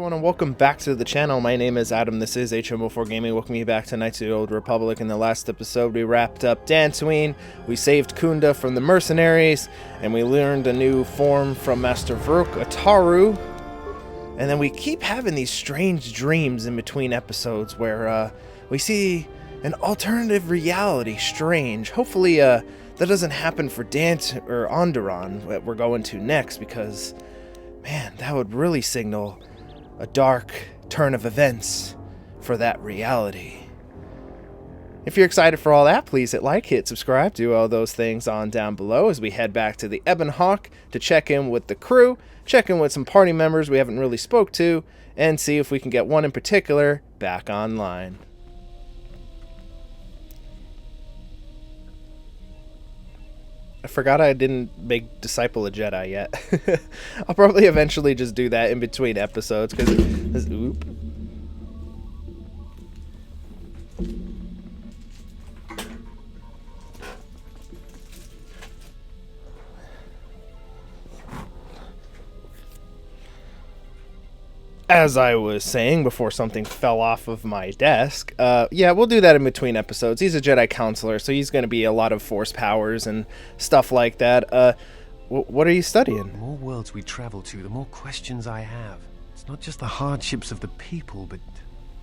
everyone, and welcome back to the channel. My name is Adam. This is HMO4 Gaming. Welcome you back to Knights of the Old Republic. In the last episode, we wrapped up Dantooine, we saved Kunda from the mercenaries, and we learned a new form from Master Ataru. And then we keep having these strange dreams in between episodes where we see an alternative reality. Strange. Hopefully, that doesn't happen for Onderon, that we're going to next, because man, that would really signal a dark turn of events for that reality. If you're excited for all that, please hit like, hit subscribe, do all those things on down below as we head back to the Ebon Hawk to check in with the crew, check in with some party members we haven't really spoke to, and see if we can get one in particular back online. I forgot I didn't make Disciple a Jedi yet. I'll probably eventually just do that in between episodes, because oop. As I was saying before something fell off of my desk, yeah, we'll do that in between episodes. He's a Jedi counselor, so he's going to be a lot of force powers and stuff like that. What are you studying? The more worlds we travel to, the more questions I have. It's not just the hardships of the people, but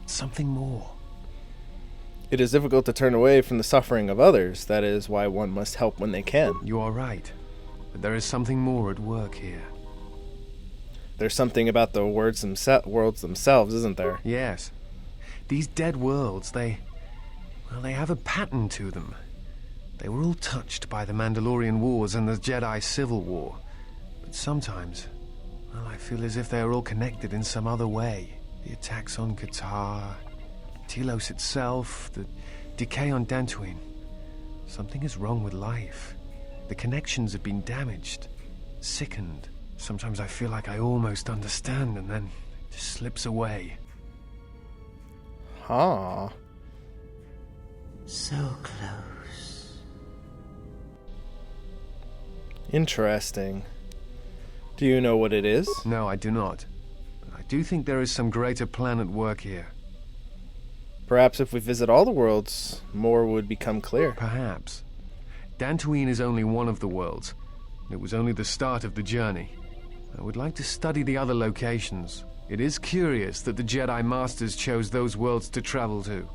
something more. It is difficult to turn away from the suffering of others. That is why one must help when they can. You are right, but there is something more at work here. There's something about the worlds themselves, isn't there? Yes. These dead worlds, they have a pattern to them. They were all touched by the Mandalorian Wars and the Jedi Civil War. But sometimes, well, I feel as if they are all connected in some other way. The attacks on KOTOR, Telos itself, the decay on Dantooine. Something is wrong with life. The connections have been damaged, sickened. Sometimes I feel like I almost understand, and then it just slips away. Huh. So close. Interesting. Do you know what it is? No, I do not. But I do think there is some greater plan at work here. Perhaps if we visit all the worlds, more would become clear. Perhaps. Dantooine is only one of the worlds. It was only the start of the journey. I would like to study the other locations. It is curious that the Jedi Masters chose those worlds to travel to.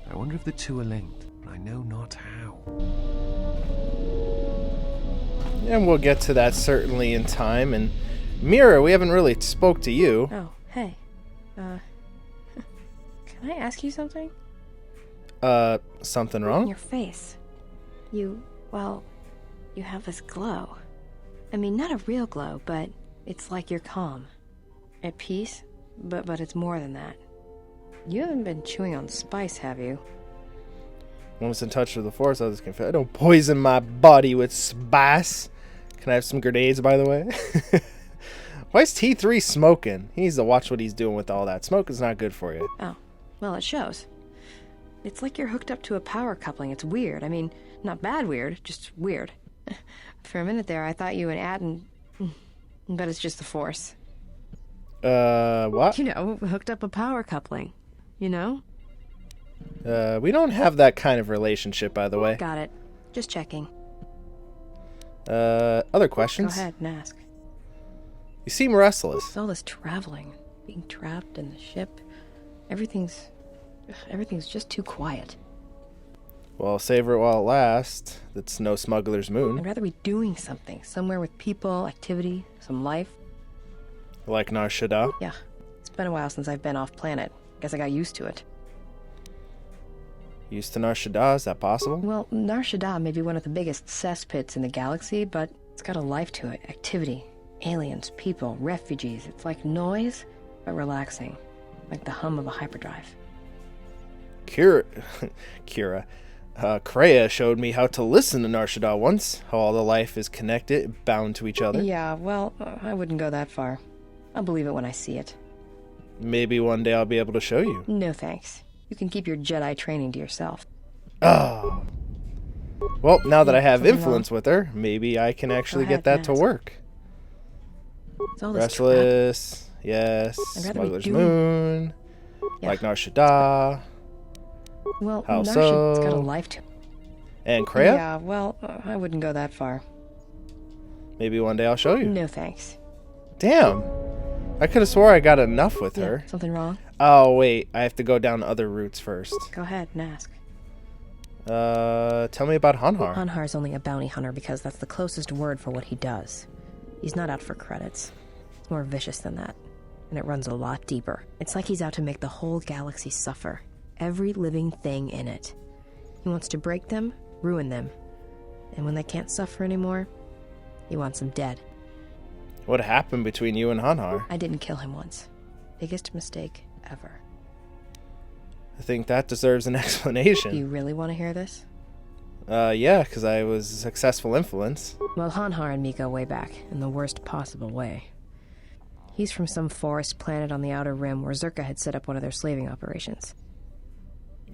I wonder if the two are linked, but I know not how. And we'll get to that certainly in time. And Mira, we haven't really spoke to you. Oh, hey. Can I ask you something? Something wrong? Your face. You have this glow. I mean, not a real glow, but it's like you're calm. At peace, but it's more than that. You haven't been chewing on spice, have you? Once in touch with the Force, I was confused. I don't poison my body with spice. Can I have some grenades, by the way? Why is T3 smoking? He needs to watch what he's doing with all that. Smoke is not good for you. Oh, well, it shows. It's like you're hooked up to a power coupling. It's weird. I mean, not bad weird, just weird. For a minute there, I thought you and Adam... But it's just the Force. What? You know, hooked up a power coupling. You know? We don't have that kind of relationship, by the way. Got it. Just checking. Other questions? Go ahead and ask. You seem restless. All this traveling, being trapped in the ship, everything's just too quiet. Well, savor it while it lasts. That's no smuggler's moon. I'd rather be doing something, somewhere with people, activity, some life. Like Nar Shaddaa? Yeah, it's been a while since I've been off planet. Guess I got used to it. Used to Nar Shaddaa? Is that possible? Well, Nar Shaddaa may be one of the biggest cesspits in the galaxy, but it's got a life to it. Activity, aliens, people, refugees. It's like noise, but relaxing. Like the hum of a hyperdrive. Kira. Kreia showed me how to listen to Nar Shaddaa once. How all the life is connected, bound to each other. Yeah, well, I wouldn't go that far. I'll believe it when I see it. Maybe one day I'll be able to show you. No thanks. You can keep your Jedi training to yourself. Oh. Well, now that I have influence with her, maybe I can actually get that to work. It's all this Restless. Yes. I'd rather be Smuggler's doing- Moon. Yeah. Like Nar Shaddaa. Well, How Narshad's so? got a life to... And Kreia? Yeah, well, I wouldn't go that far. Maybe one day I'll show you. No thanks. Damn. I could have swore I got enough with her. Yeah, something wrong? Oh, wait. I have to go down other routes first. Go ahead and ask. Tell me about Hanhar. Hanhar's only a bounty hunter because that's the closest word for what he does. He's not out for credits. It's more vicious than that, and it runs a lot deeper. It's like he's out to make the whole galaxy suffer. Every living thing in it. He wants to break them, ruin them. And when they can't suffer anymore, he wants them dead. What happened between you and Hanhar? I didn't kill him once. Biggest mistake ever. I think that deserves an explanation. Do you really want to hear this? Yeah, because I was a successful influence. Well, Hanhar and me go way back, in the worst possible way. He's from some forest planet on the Outer Rim where Zerka had set up one of their slaving operations.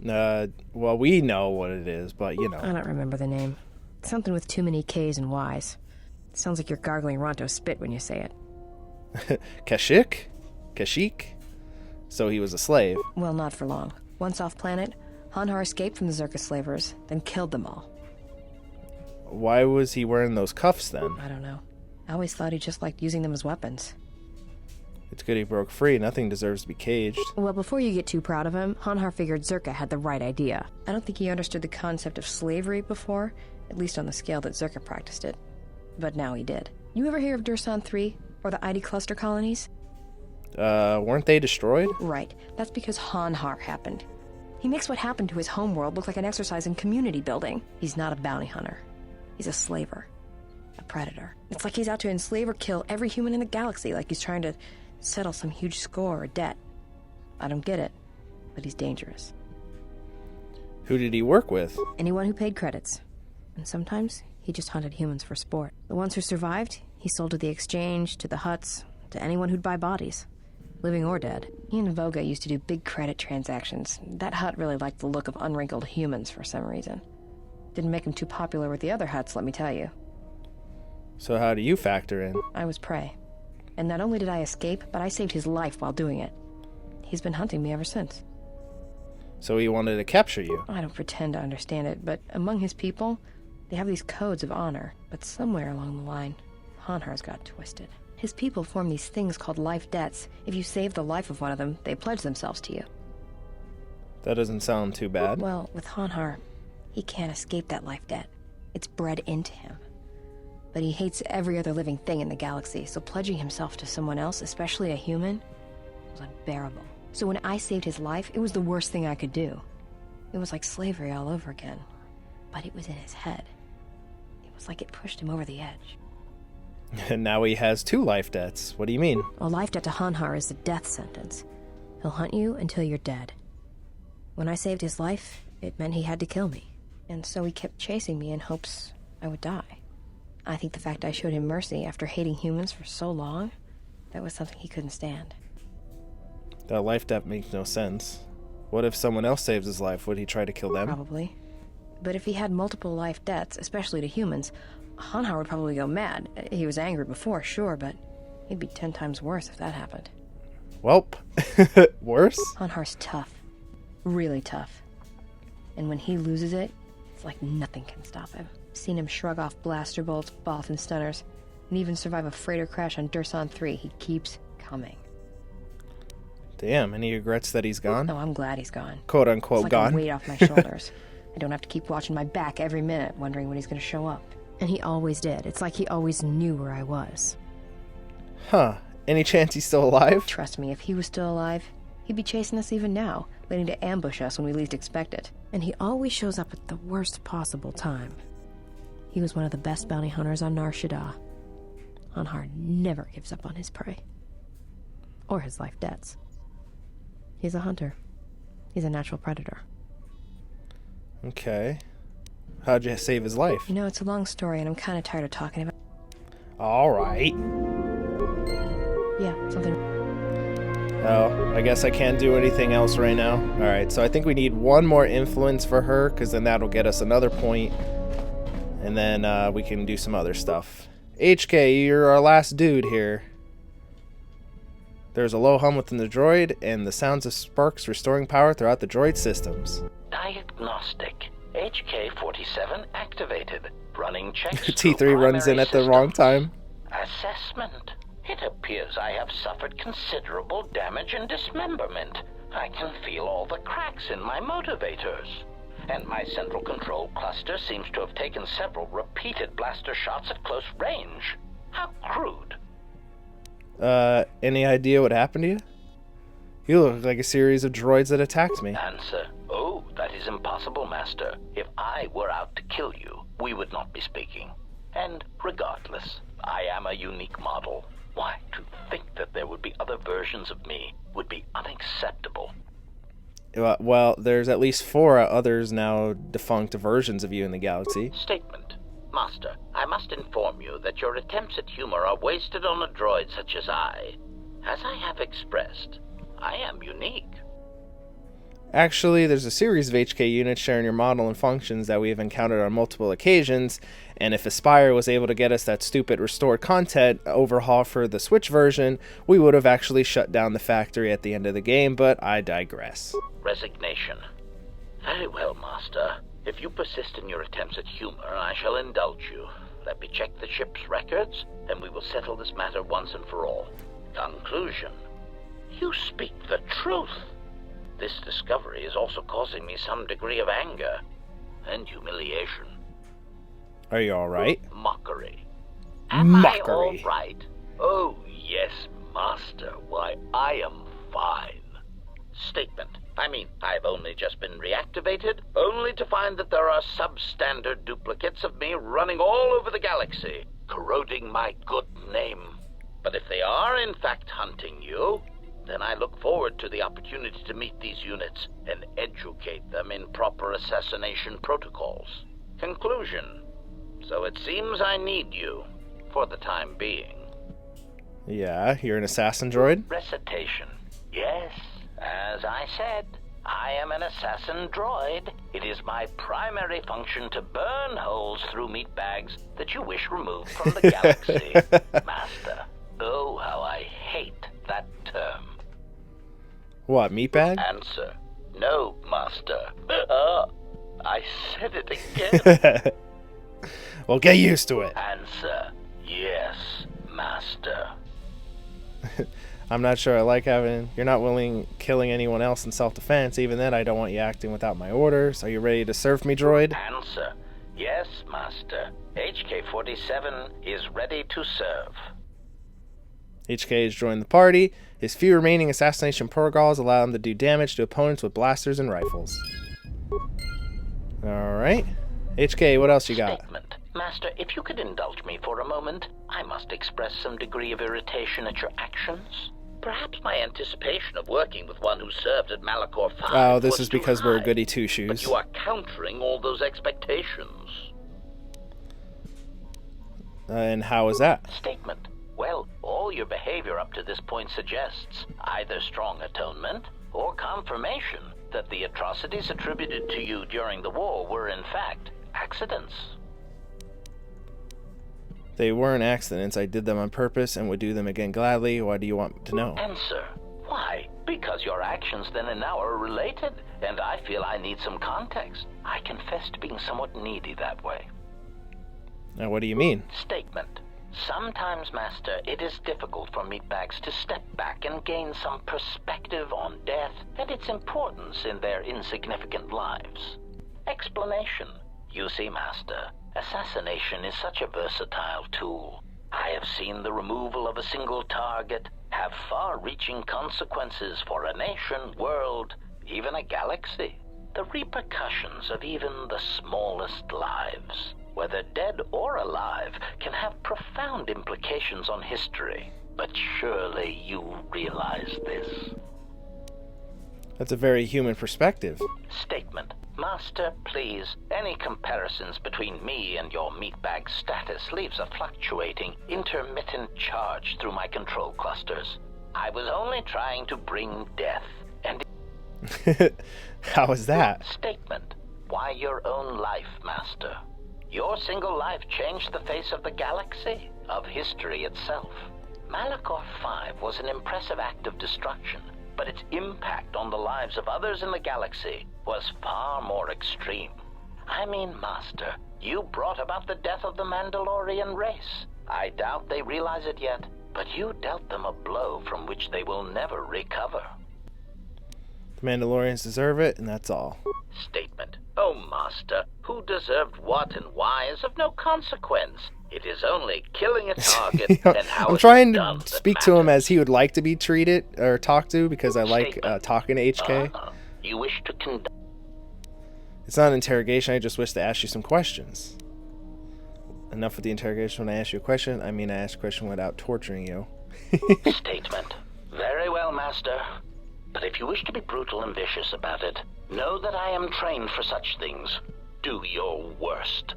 Well, we know what it is, but you know. I don't remember the name. Something with too many K's and Y's. It sounds like you're gargling Ronto spit when you say it. Kashyyyk? Kashyyyk? So he was a slave. Well, not for long. Once off planet, Hanhar escaped from the Zerka slavers, then killed them all. Why was he wearing those cuffs then? I don't know. I always thought he just liked using them as weapons. It's good he broke free. Nothing deserves to be caged. Well, before you get too proud of him, Hanhar figured Zerka had the right idea. I don't think he understood the concept of slavery before, at least on the scale that Zerka practiced it. But now he did. You ever hear of Dursan 3, or the ID cluster colonies? Weren't they destroyed? Right. That's because Hanhar happened. He makes what happened to his homeworld look like an exercise in community building. He's not a bounty hunter. He's a slaver. A predator. It's like he's out to enslave or kill every human in the galaxy, like he's trying to settle some huge score or debt. I don't get it, but he's dangerous. Who did he work with? Anyone who paid credits. And sometimes, he just hunted humans for sport. The ones who survived, he sold to the exchange, to the huts, to anyone who'd buy bodies. Living or dead. He and Voga used to do big credit transactions. That hut really liked the look of unwrinkled humans for some reason. Didn't make him too popular with the other huts, let me tell you. So how do you factor in? I was prey. And not only did I escape, but I saved his life while doing it. He's been hunting me ever since. So he wanted to capture you? I don't pretend to understand it, but among his people, they have these codes of honor. But somewhere along the line, Hanhar's got twisted. His people form these things called life debts. If you save the life of one of them, they pledge themselves to you. That doesn't sound too bad. Well, with Hanhar, he can't escape that life debt. It's bred into him. But he hates every other living thing in the galaxy, so pledging himself to someone else, especially a human, was unbearable. So when I saved his life, it was the worst thing I could do. It was like slavery all over again. But it was in his head. It was like it pushed him over the edge. And now he has 2 life debts. What do you mean? A life debt to Hanhar is a death sentence. He'll hunt you until you're dead. When I saved his life, it meant he had to kill me. And so he kept chasing me in hopes I would die. I think the fact I showed him mercy after hating humans for so long, that was something he couldn't stand. That life debt makes no sense. What if someone else saves his life? Would he try to kill them? Probably. But if he had multiple life debts, especially to humans, Hanhar would probably go mad. He was angry before, sure, but he'd be 10 times worse if that happened. Welp. Worse? Hanhar's tough. Really tough. And when he loses it, it's like nothing can stop him. Seen him shrug off blaster bolts, Bothan stunners, and even survive a freighter crash on Dursan 3. He keeps coming. Damn, any regrets that he's gone? Oh, I'm glad he's gone. Quote unquote it's like gone. a weight off my shoulders. I don't have to keep watching my back every minute, wondering when he's going to show up. And he always did. It's like he always knew where I was. Huh. Any chance he's still alive? Trust me, if he was still alive, he'd be chasing us even now, waiting to ambush us when we least expect it. And he always shows up at the worst possible time. He was one of the best bounty hunters on Nar Shaddaa. Hanhar never gives up on his prey. Or his life debts. He's a hunter. He's a natural predator. Okay. How'd you save his life? You know, it's a long story, and I'm kind of tired of talking about it. Alright. Yeah, something... Oh, I guess I can't do anything else right now. Alright, so I think we need one more influence for her, because then that'll get us another point. And then we can do some other stuff. HK, you're our last dude here. There's a low hum within the droid, and the sounds of sparks restoring power throughout the droid systems. Diagnostic. HK-47 activated. Running checks. T3 runs in at the wrong time. Assessment. It appears I have suffered considerable damage and dismemberment. I can feel all the cracks in my motivators. And my central control cluster seems to have taken several repeated blaster shots at close range. How crude. Any idea what happened to you? You look like a series of droids that attacked me. Answer. Oh, that is impossible, Master. If I were out to kill you, we would not be speaking. And regardless, I am a unique model. Why, to think that there would be other versions of me would be unacceptable. Well, there's at least 4 others now defunct versions of you in the galaxy. Statement. Master, I must inform you that your attempts at humor are wasted on a droid such as I. As I have expressed, I am unique. Actually, there's a series of HK units sharing your model and functions that we have encountered on multiple occasions, and if Aspire was able to get us that stupid restored content overhaul for the Switch version, we would have actually shut down the factory at the end of the game, but I digress. Resignation. Very well, Master. If you persist in your attempts at humor, I shall indulge you. Let me check the ship's records, and we will settle this matter once and for all. Conclusion. You speak the truth. This discovery is also causing me some degree of anger and humiliation. Are you alright? Mockery. Am I all right? Oh, yes, Master. Why, I am fine. Statement. I've only just been reactivated, only to find that there are substandard duplicates of me running all over the galaxy, corroding my good name. But if they are in fact hunting you, then I look forward to the opportunity to meet these units and educate them in proper assassination protocols. Conclusion. So it seems I need you, for the time being. Yeah, you're an assassin droid? Recitation. Yes, as I said, I am an assassin droid. It is my primary function to burn holes through meat bags that you wish removed from the galaxy. Master, oh, how I hate that term. What, meatbag? Answer. No, Master. I said it again. Well, get used to it. Answer. Yes, Master. I'm not sure I like having... You're not killing anyone else in self-defense. Even then, I don't want you acting without my orders. Are you ready to serve me, droid? Answer. Yes, Master. HK-47 is ready to serve. HK has joined the party. His few remaining assassination protocols allow him to do damage to opponents with blasters and rifles. Alright. HK, what else you got? Statement. Master, if you could indulge me for a moment, I must express some degree of irritation at your actions. Perhaps my anticipation of working with one who served at Malachor 5 Oh, this was is because too we're high, goody two-shoes. But you are countering all those expectations. And how is that? Statement. Well, all your behavior up to this point suggests either strong atonement or confirmation that the atrocities attributed to you during the war were in fact accidents. They weren't accidents. I did them on purpose and would do them again gladly. Why do you want to know? Answer. Why? Because your actions then and now are related, and I feel I need some context. I confess to being somewhat needy that way. Now, what do you mean? Statement. Sometimes, Master, it is difficult for meatbags to step back and gain some perspective on death and its importance in their insignificant lives. Explanation. You see, Master, assassination is such a versatile tool. I have seen the removal of a single target have far-reaching consequences for a nation, world, even a galaxy. The repercussions of even the smallest lives, whether dead or alive, can have profound implications on history. But surely you realize this. That's a very human perspective. Statement. Master, please, any comparisons between me and your meatbag status leaves a fluctuating, intermittent charge through my control clusters. I was only trying to bring death, and... How is that? Statement. Why your own life, Master? Your single life changed the face of the galaxy, of history itself. Malachor 5 was an impressive act of destruction, but its impact on the lives of others in the galaxy was far more extreme. I mean, Master, you brought about the death of the Mandalorian race. I doubt they realize it yet, but you dealt them a blow from which they will never recover. The Mandalorians deserve it, and that's all. Statement. Oh, Master, who deserved what and why is of no consequence. It is only killing a target and how I'm it trying is to done that speak to him matters. as he would like to be treated or talked to, because I like Statement. talking to HK. You wish to conduct... It's not an interrogation, I just wish to ask you some questions. Enough with the interrogation. When I ask you a question, I mean I ask a question without torturing you. Statement. Very well, Master. But if you wish to be brutal and vicious about it, know that I am trained for such things. Do your worst.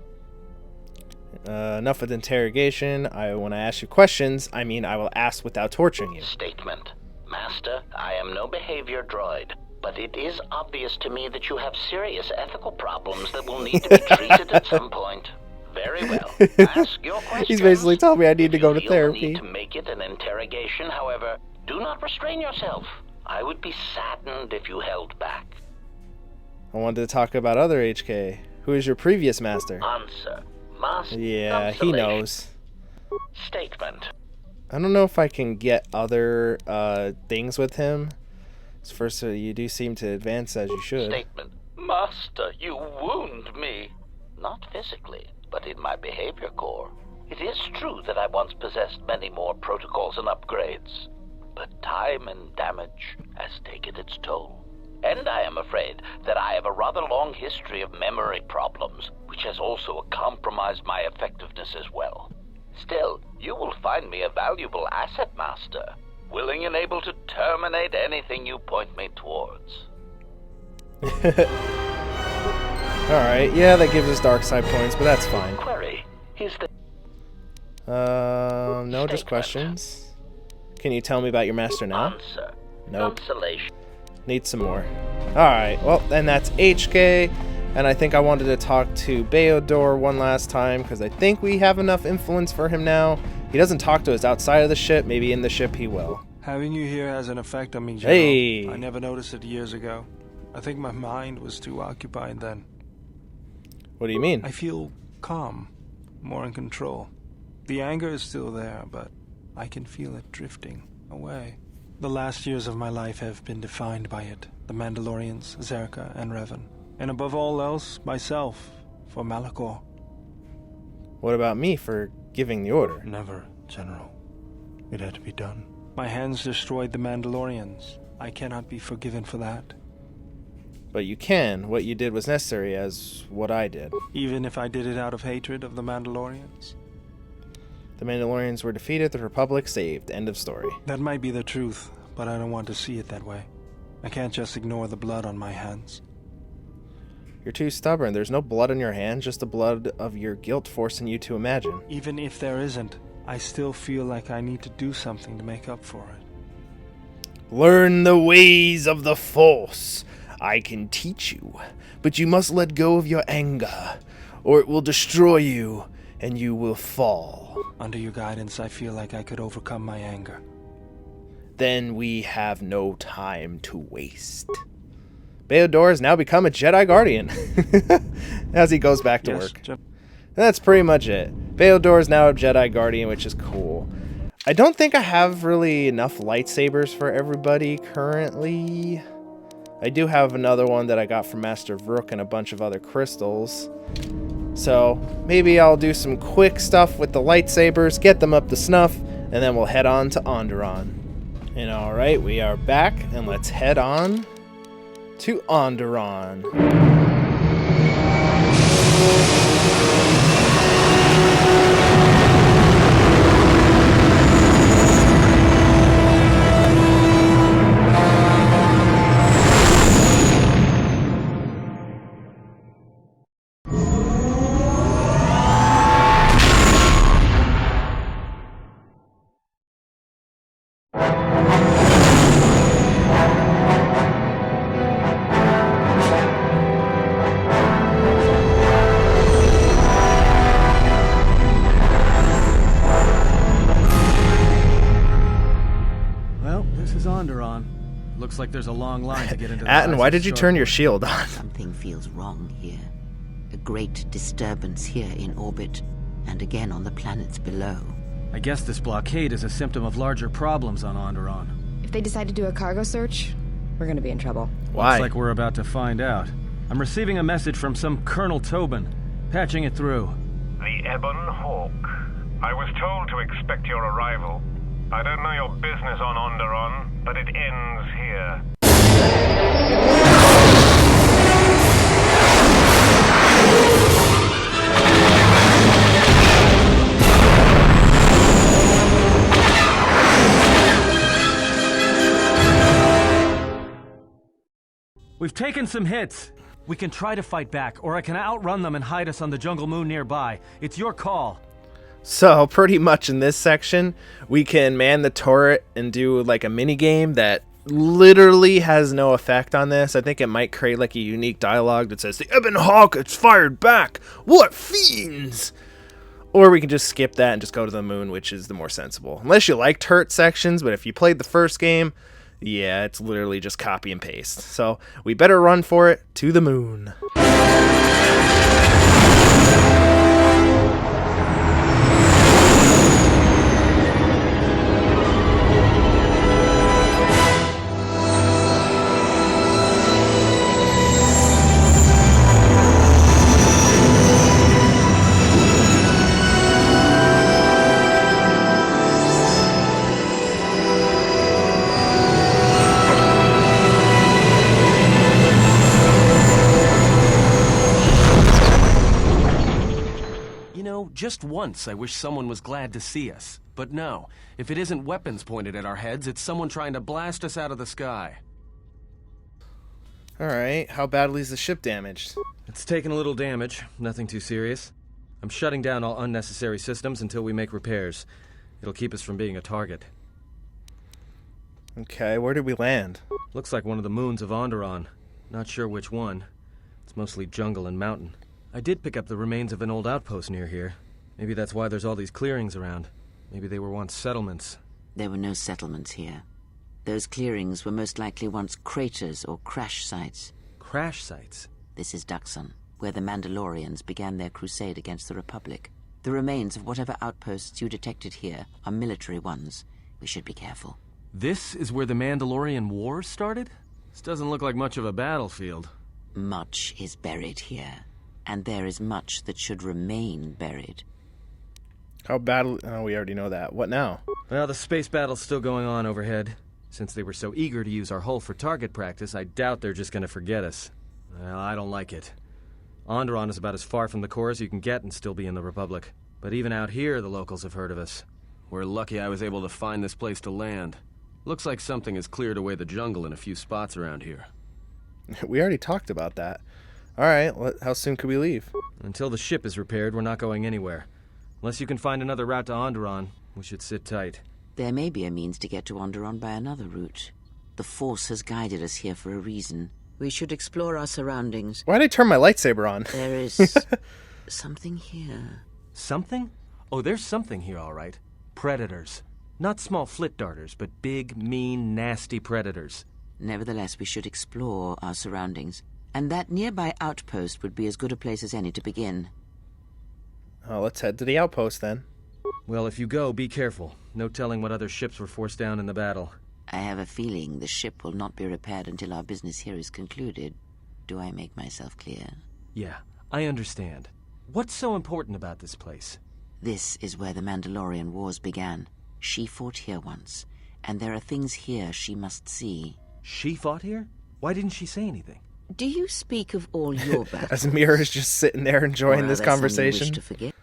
Enough with interrogation. When I ask you questions, I mean I will ask without torturing you. Statement. Master, I am no behavior droid, but it is obvious to me that you have serious ethical problems that will need to be treated at some point. Very well. Ask your questions. He's basically telling me I need to If go you to feel the therapy. need to make it an interrogation, however, do not restrain yourself. I would be saddened if you held back. I wanted to talk about other HK. Who is your previous master? Answer. Master. Yeah, he consolation. knows. Statement. I don't know if I can get other things with him. First, you do seem to advance as you should. Statement. Master, you wound me. Not physically, but in my behavior core. It is true that I once possessed many more protocols and upgrades, but time and damage has taken its toll. And I am afraid that I have a rather long history of memory problems, which has also compromised my effectiveness as well. Still, you will find me a valuable asset, Master, willing and able to terminate anything you point me towards. Alright, yeah, that gives us dark side points, but that's fine. Query. Is the... No, just Statement. questions. Can you tell me about your master now? Answer. Nope. Consolation. Need some more. Alright, well, and that's HK. And I think I wanted to talk to Beodor one last time, because I think we have enough influence for him now. He doesn't talk to us outside of the ship. Maybe in the ship he will. Having you here has an effect on me, General. Hey! I never noticed it years ago. I think my mind was too occupied then. What do you mean? I feel calm, more in control. The anger is still there, but I can feel it drifting away. The last years of my life have been defined by it. The Mandalorians, Zerka, and Revan. And above all else, myself, for Malachor. What about me for giving the order? Never, General. It had to be done. My hands destroyed the Mandalorians. I cannot be forgiven for that. But you can. What you did was necessary, as what I did. Even if I did it out of hatred of the Mandalorians? The Mandalorians were defeated, the Republic saved. End of story. That might be the truth, but I don't want to see it that way. I can't just ignore the blood on my hands. You're too stubborn. There's no blood on your hands, just the blood of your guilt forcing you to imagine. Even if there isn't, I still feel like I need to do something to make up for it. Learn the ways of the Force. I can teach you, but you must let go of your anger, or it will destroy you, and you will fall. Under your guidance, I feel like I could overcome my anger. Then we have no time to waste. Beodor has now become a Jedi Guardian as he goes back to work. That's pretty much it. Beodor is now a Jedi Guardian, which is cool. I don't think I have really enough lightsabers for everybody currently. I do have another one that I got from Master Vrook and a bunch of other crystals. So maybe I'll do some quick stuff with the lightsabers, get them up to snuff, and then we'll head on to Onderon. And alright, we are back, and let's head on to Onderon. like there's a long line to get into the Atten, why did you turn your starport. shield on? Something feels wrong here. A great disturbance here in orbit, and again on the planets below. I guess this blockade is a symptom of larger problems on Onderon. If they decide to do a cargo search, we're gonna be in trouble. Why? Looks like we're about to find out. I'm receiving a message from some Colonel Tobin. Patching it through. The Ebon Hawk. I was told to expect your arrival. I don't know your business on Onderon, but it ends here. We've taken some hits. We can try to fight back, or I can outrun them and hide us on the jungle moon nearby. It's your call. So, pretty much in this section, we can man the turret and do like a mini game that literally has no effect on this. I think it might create like a unique dialogue that says, "The Ebon Hawk, it's fired back! What fiends!" Or we can just skip that and just go to the moon, which is the more sensible. Unless you like turret sections, but if you played the first game, yeah, it's literally just copy and paste. So we better run for it to the moon. Just once I wish someone was glad to see us. But no, if it isn't weapons pointed at our heads, it's someone trying to blast us out of the sky. Alright, how badly is the ship damaged? It's taken a little damage, nothing too serious. I'm shutting down all unnecessary systems until we make repairs. It'll keep us from being a target. Okay, where did we land? Looks like one of the moons of Onderon. Not sure which one. It's mostly jungle and mountain. I did pick up the remains of an old outpost near here. Maybe that's why there's all these clearings around. Maybe they were once settlements. There were no settlements here. Those clearings were most likely once craters or crash sites. Crash sites? This is Duxon, where the Mandalorians began their crusade against the Republic. The remains of whatever outposts you detected here are military ones. We should be careful. This is where the Mandalorian Wars started? This doesn't look like much of a battlefield. Much is buried here, and there is much that should remain buried. How badly... Oh, we already know that. What now? Well, the space battle's still going on overhead. Since they were so eager to use our hull for target practice, I doubt they're just gonna forget us. Well, I don't like it. Onderon is about as far from the core as you can get and still be in the Republic. But even out here, the locals have heard of us. We're lucky I was able to find this place to land. Looks like something has cleared away the jungle in a few spots around here. We already talked about that. Alright, how soon could we leave? Until the ship is repaired, we're not going anywhere. Unless you can find another route to Onderon, we should sit tight. There may be a means to get to Onderon by another route. The Force has guided us here for a reason. We should explore our surroundings. Why'd I turn my lightsaber on? There is something here. Something? Oh, there's something here, all right. Predators. Not small flit darters, but big, mean, nasty predators. Nevertheless, we should explore our surroundings. And that nearby outpost would be as good a place as any to begin. Oh, let's head to the outpost then. Well, if you go, be careful. No telling what other ships were forced down in the battle. I have a feeling the ship will not be repaired until our business here is concluded. Do I make myself clear? Yeah, I understand. What's so important about this place? This is where the Mandalorian Wars began. She fought here once, and there are things here she must see. She fought here? Why didn't she say anything? Do you speak of all your battles? As Mira's just sitting there enjoying this conversation. You wish to forget?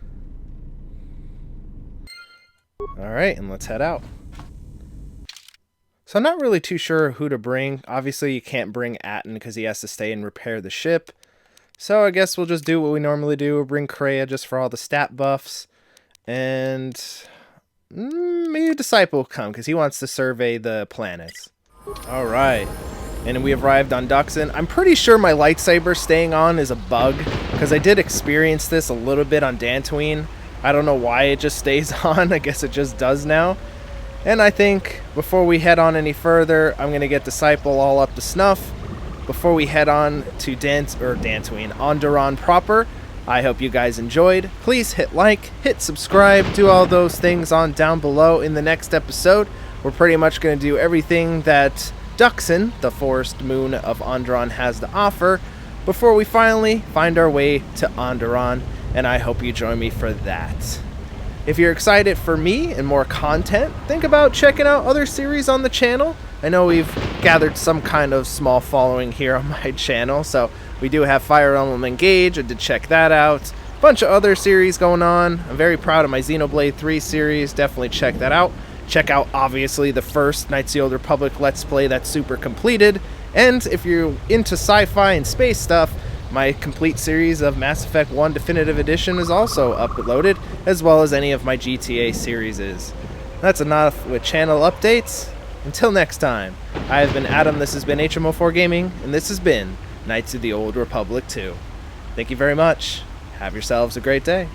Alright, and let's head out. So I'm not really too sure who to bring. Obviously, you can't bring Atten because he has to stay and repair the ship. So I guess we'll just do what we normally do. We'll bring Kreia just for all the stat buffs. And maybe Disciple will come because he wants to survey the planets. Alright. And we have arrived on Duxon. I'm pretty sure my lightsaber staying on is a bug, because I did experience this a little bit on Dantooine. I don't know why it just stays on. I guess it just does now. And I think before we head on any further, I'm going to get Disciple all up to snuff. Before we head on to Dantooine, Onderon proper, I hope you guys enjoyed. Please hit like, hit subscribe, do all those things on down below. In the next episode, we're pretty much going to do everything that Duxon, the forest moon of Onderon, has to offer before we finally find our way to Onderon, and I hope you join me for that. If you're excited for me and more content, think about checking out other series on the channel. I know we've gathered some kind of small following here on my channel, so we do have Fire Emblem Engage. I did check that out. A bunch of other series going on. I'm very proud of my Xenoblade 3 series. Definitely check that out. Check out, obviously, the first Knights of the Old Republic Let's Play that's super completed. And if you're into sci-fi and space stuff, my complete series of Mass Effect 1 Definitive Edition is also uploaded, as well as any of my GTA series is. That's enough with channel updates. Until next time, I have been Adam, this has been HMO4 Gaming, and this has been Knights of the Old Republic 2. Thank you very much. Have yourselves a great day.